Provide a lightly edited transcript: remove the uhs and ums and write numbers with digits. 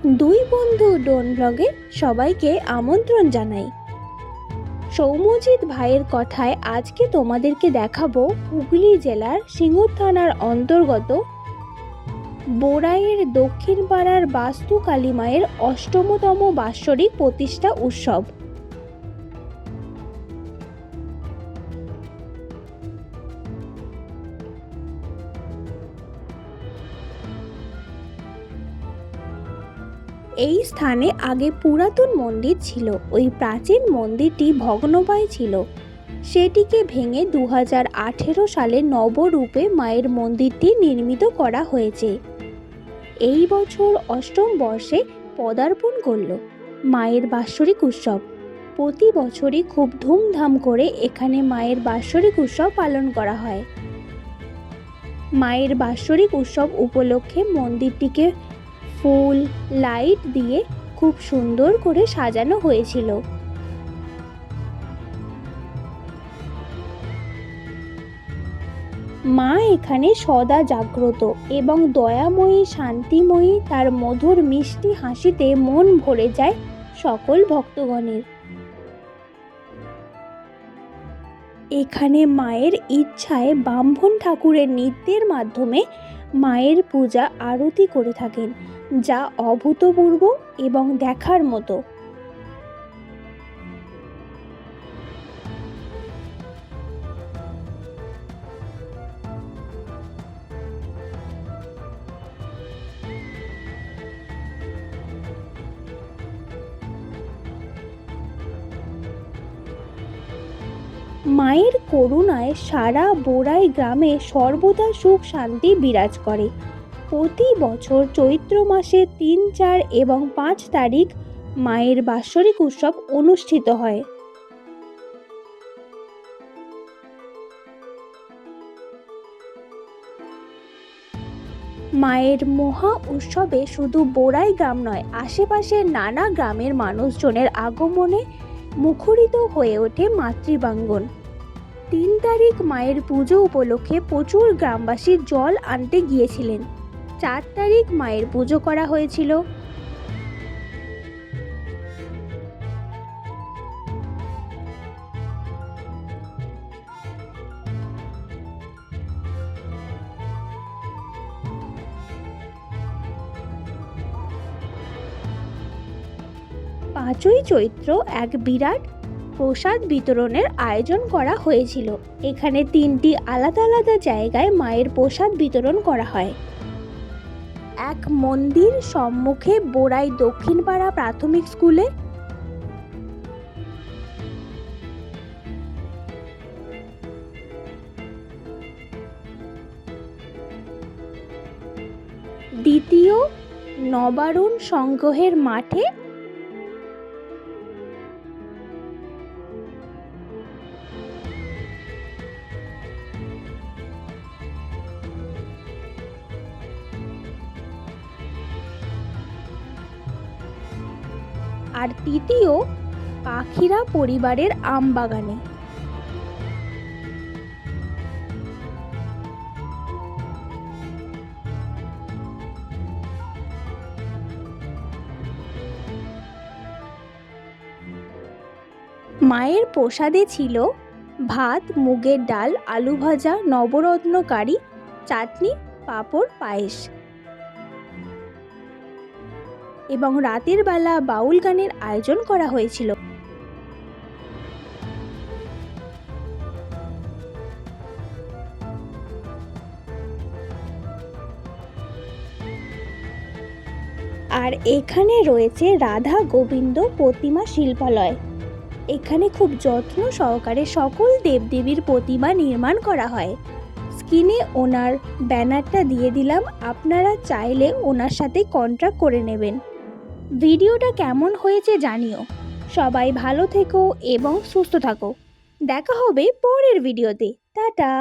দুই বন্ধু ডোন ব্লগে সবাইকে আমন্ত্রণ জানাই। সৌম্যজিৎ ভাইয়ের কথায় আজকে তোমাদেরকে দেখাবো হুগলি জেলার সিঙ্গুর থানার অন্তর্গত বোরাইয়ের দক্ষিণ পাড়ার বাস্তু কালীমায়ের অষ্টমতম বাৎসরিক প্রতিষ্ঠা উৎসব। এই স্থানে আগে পুরাতন মন্দির ছিল। ওই প্রাচীন মন্দিরটি ভগ্নপ্রায় ছিল। সেটিকে ভেঙে 2018 সালে নবরূপে মায়ের মন্দিরটি নির্মিত করা হয়েছে। এই বছর অষ্টম বর্ষে পদার্পণ করল মায়ের বাৎসরিক উৎসব। প্রতি বছরই খুব ধুমধাম করে এখানে মায়ের বাৎসরিক উৎসব পালন করা হয়। মায়ের বাৎসরিক উৎসব উপলক্ষে মন্দিরটিকে ফুল লাইট দিয়ে খুব সুন্দর করে সাজানো হয়েছিল। মা এখানে সদা জাগ্রত এবং দয়াময়ী, শান্তিময়ী। তার মধুর মিষ্টি হাসিতে মন ভরে যায় সকল ভক্তগণের। এখানে মায়ের ইচ্ছায় ব্রাহ্মণ ঠাকুরের নৃত্যের মাধ্যমে মায়ের পূজা আরতি করে থাকেন, যা অভূতপূর্ব এবং দেখার মতো। মায়ের করুণায় সারা বোরাই গ্রামে সর্বদা সুখ শান্তি বিরাজ করে। প্রতি বছর চৈত্র মাসে 3, 4 এবং 5 তারিখ মায়ের বাৎসরিক উৎসব অনুষ্ঠিত হয়। মায়ের মহা উৎসবে শুধু বোরাই গ্রাম নয়, আশেপাশের নানা গ্রামের মানুষজনের আগমনে মুখরিত হয়ে ওঠে মাতৃপ্রাঙ্গণ। 3 তারিখ মায়ের পুজো উপলক্ষে প্রচুর গ্রামবাসী জল আনতে গিয়েছিলেন। 4 তারিখ মায়ের পুজো করা হয়েছিল। পাঁচই চৈত্র এক বিরাট প্রসাদ বিতরণের আয়োজন করা হয়েছিল। এখানে 3টি আলাদা আলাদা জায়গায় মায়ের প্রসাদ বিতরণ করা হয়। এক মন্দির সম্মুখে বোরাই দক্ষিণপাড়া প্রাথমিক স্কুলে, দ্বিতীয় নবারুণ সংগ্রহের মাঠে, আর তৃতীয় পাখিরা পরিবারের আম বাগানে। মায়ের প্রসাদে ছিল ভাত, মুগের ডাল, আলু ভাজা, নবরত্ন কারি, চাটনি, পাঁপড়, পায়েস। এবং রাতের বেলা বাউল গানের আয়োজন করা হয়েছিল। আর এখানে রয়েছে রাধা গোবিন্দ প্রতিমা শিল্পালয়। এখানে খুব যত্ন সহকারে সকল দেবদেবীর প্রতিমা নির্মাণ করা হয়। স্ক্রিনে ওনার ব্যানারটা দিয়ে দিলাম, আপনারা চাইলে ওনার সাথে কন্ট্যাক্ট করে নেবেন। ভিডিওটা কেমন হয়েছে জানিও। সবাই ভালো থেকো এবং সুস্থ থাকো। দেখা হবে পরের ভিডিওতে। টাটা।